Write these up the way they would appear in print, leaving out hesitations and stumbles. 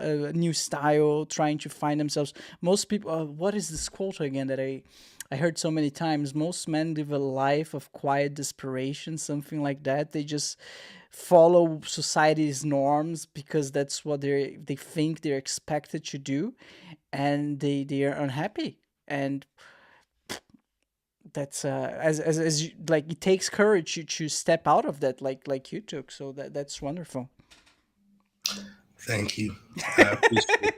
a new style, trying to find themselves. Most people, what is this quote again that I heard so many times? Most men live a life of quiet desperation, something like that. They just follow society's norms because that's what they think they're expected to do, and they are unhappy. And that's as you, like, it takes courage to step out of that, like you took. So that's wonderful. Thank you. I appreciate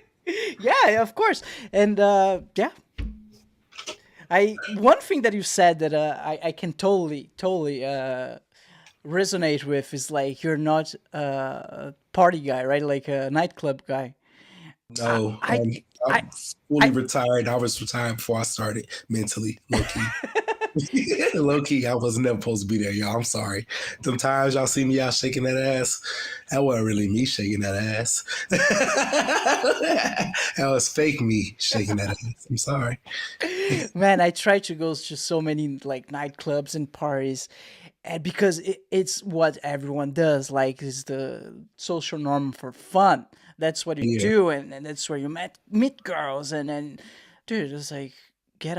Yeah, of course. And yeah, I one thing that you said that I can totally resonate with is like you're not a party guy, right? Like a nightclub guy. I No, I I, I'm fully I retired. I was retired before I started mentally, low key. Low key, I was never supposed to be there, y'all. I'm sorry. Sometimes y'all see me out shaking that ass. That wasn't really me shaking that ass. That was fake me shaking that ass. I'm sorry. man, I try to go to so many like nightclubs and parties, and because it's what everyone does, like it's the social norm for fun. That's what you Yeah, do, and that's where you meet girls, and then, dude, it's like, get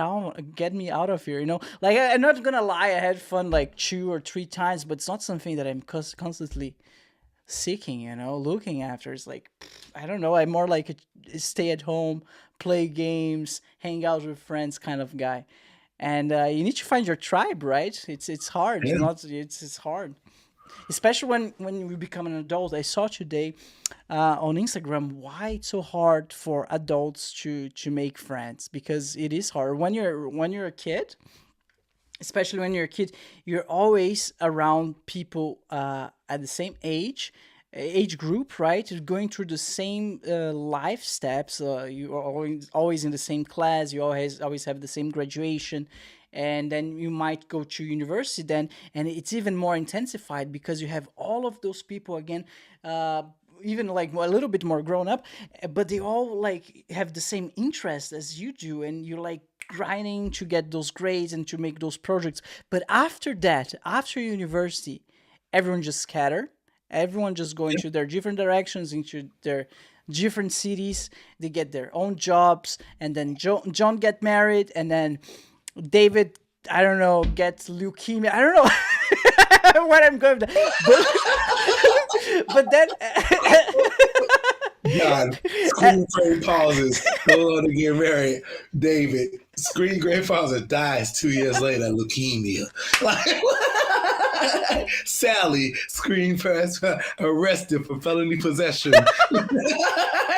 me out of here, Like, I'm not gonna lie, I had fun like 2 or 3 times, but it's not something that I'm constantly seeking, looking after. It's like, I don't know, I'm more like a stay at home, play games, hang out with friends kind of guy. And you need to find your tribe, right? It's hard. yeah, It's hard, especially when we become an adult. I saw today on Instagram why it's so hard for adults to make friends, because it is hard when you're a kid, especially when you're a kid. You're always around people at the same age group, right? You're going through the same life steps. You are always in the same class. You always have the same graduation, and then you might go to university then, and it's even more intensified because you have all of those people again. Even like a little bit more grown up, but they all like have the same interest as you do, and you're like grinding to get those grades and to make those projects. But after that, after university, everyone just scatter. Everyone just go yeah. into their different directions, into their different cities. They get their own jobs, and then John get married, and then David, I don't know, gets leukemia. I don't know what I'm going to, but then God, screen frame pauses. Go on to get married. David, screen grade pauses, dies 2 years later, leukemia. Like, Sally, screen press, arrested for felony possession.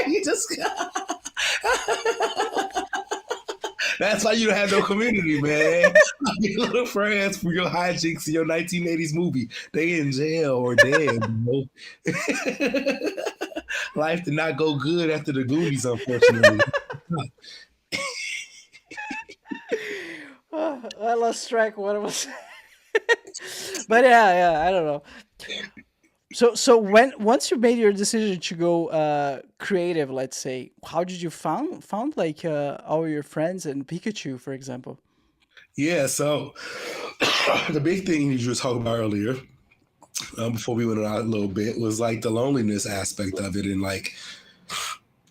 You just that's why you don't have no community, man. Your little friends from your hijinks in your 1980s movie, they in jail or dead. Life did not go good after the Goonies, unfortunately. I lost track of what it was. But yeah, I don't know. So when once you made your decision to go creative, let's say, how did you found like all your friends and Pikachu, for example? Yeah, so the big thing you were talking about earlier, before we went out a little bit, was like the loneliness aspect of it. And like,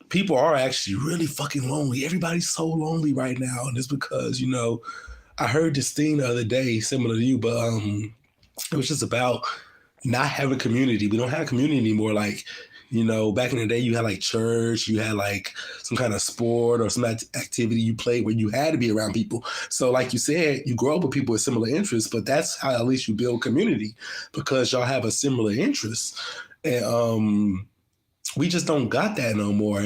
people are actually really fucking lonely. Everybody's so lonely right now. And it's because, I heard this thing the other day, similar to you, but it was just about not having community. We don't have community anymore. Like, back in the day, you had like church, you had like some kind of sport or some activity you played where you had to be around people. So, like you said, you grow up with people with similar interests, but that's how at least you build community, because y'all have a similar interest. And we just don't got that no more.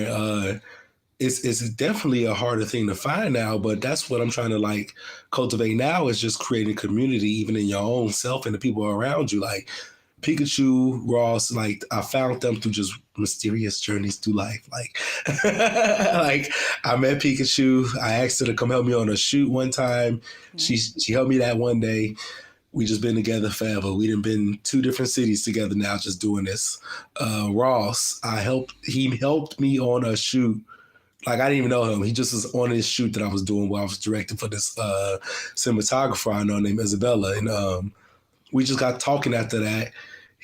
It's definitely a harder thing to find now, but that's what I'm trying to like cultivate now, is just creating community even in your own self and the people around you. Like Pikachu, Ross, like I found them through just mysterious journeys through life. Like, like I met Pikachu. I asked her to come help me on a shoot one time. She helped me that one day. We just been together forever. We done been 2 different cities together now, just doing this. Ross, he helped me on a shoot. Like, I didn't even know him. He just was on this shoot that I was doing while I was directing for this cinematographer I know named Isabella. And we just got talking after that.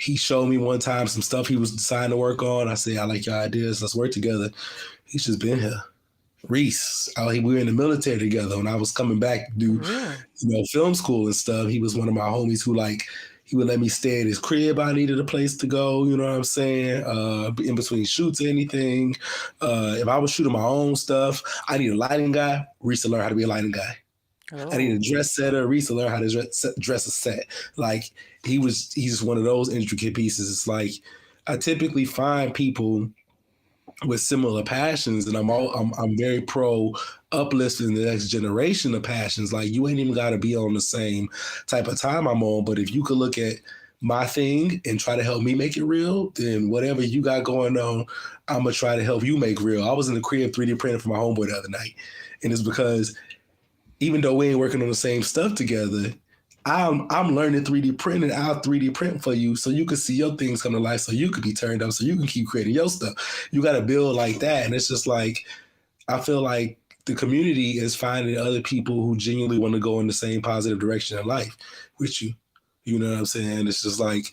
He showed me one time some stuff he was deciding to work on. I said, I like your ideas. Let's work together. He's just been here. Reese, we were in the military together. When I was coming back to do, Really? film school and stuff, he was one of my homies who like he would let me stay at his crib. I needed a place to go. You know what I'm saying? In between shoots or anything. If I was shooting my own stuff, I need a lighting guy. Reese to learn how to be a lighting guy. I need a Oh. dress setter. Reese to learn how to dress a set. Like he's just one of those intricate pieces. It's like I typically find people with similar passions, and I'm very pro uplifting the next generation of passions. Like you ain't even got to be on the same type of time I'm on, but if you could look at my thing and try to help me make it real, then whatever you got going on, I'm gonna try to help you make real. I was in the crib 3D printing for my homeboy the other night, and it's because even though we ain't working on the same stuff together, I'm learning 3D printing. I'll 3D print for you so you can see your things come to life, so you can be turned up, so you can keep creating your stuff. You got to build like that, and it's just like I feel like the community is finding other people who genuinely want to go in the same positive direction in life with you. You know what I'm saying? It's just like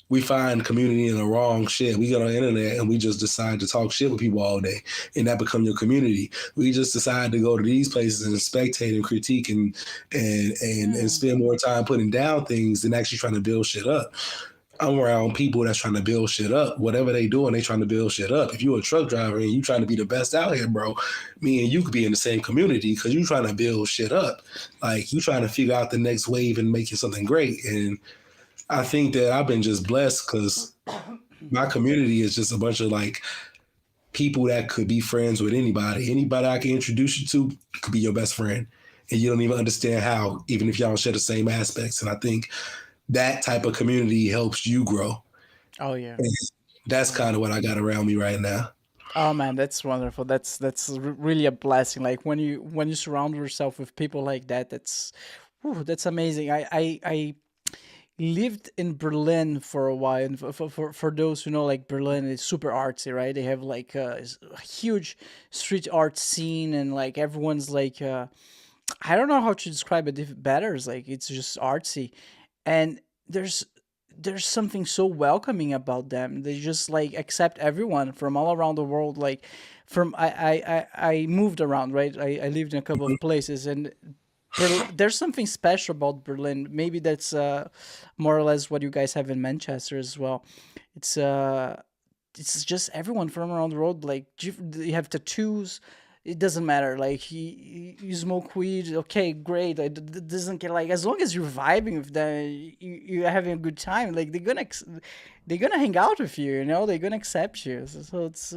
we find community in the wrong shit. We get on the internet and we just decide to talk shit with people all day, and that become your community. We just decide to go to these places and spectate and critique and Hmm. spend more time putting down things than actually trying to build shit up. I'm around people that's trying to build shit up. Whatever they doing, they trying to build shit up. If you're a truck driver and you trying to be the best out here, bro, me and you could be in the same community because you trying to build shit up. Like you trying to figure out the next wave and make it something great. And I think that I've been just blessed because my community is just a bunch of like people that could be friends with anybody. Anybody I can introduce you to could be your best friend. And you don't even understand how, even if y'all share the same aspects. And I think that type of community helps you grow. Oh yeah. And that's Oh yeah. kind of what I got around me right now. Oh man, that's wonderful. Really a blessing. Like when you surround yourself with people like that, that's amazing. I lived in Berlin for a while, and for those who know, like Berlin is super artsy, right? They have like a huge street art scene, and like everyone's like I don't know how to describe it better. It's like it's just artsy, and there's there's something so welcoming about them. They just like accept everyone from all around the world. Like from I moved around, right? I lived in a couple of places, and there's something special about Berlin. Maybe that's more or less what you guys have in Manchester as well. It's uh it's just everyone from around the world. Like you have tattoos. It doesn't matter. Like you smoke weed. Okay, great. It doesn't care. Like as long as you're vibing with them, you're having a good time. Like they're gonna hang out with you. You know, they're gonna accept you. So it's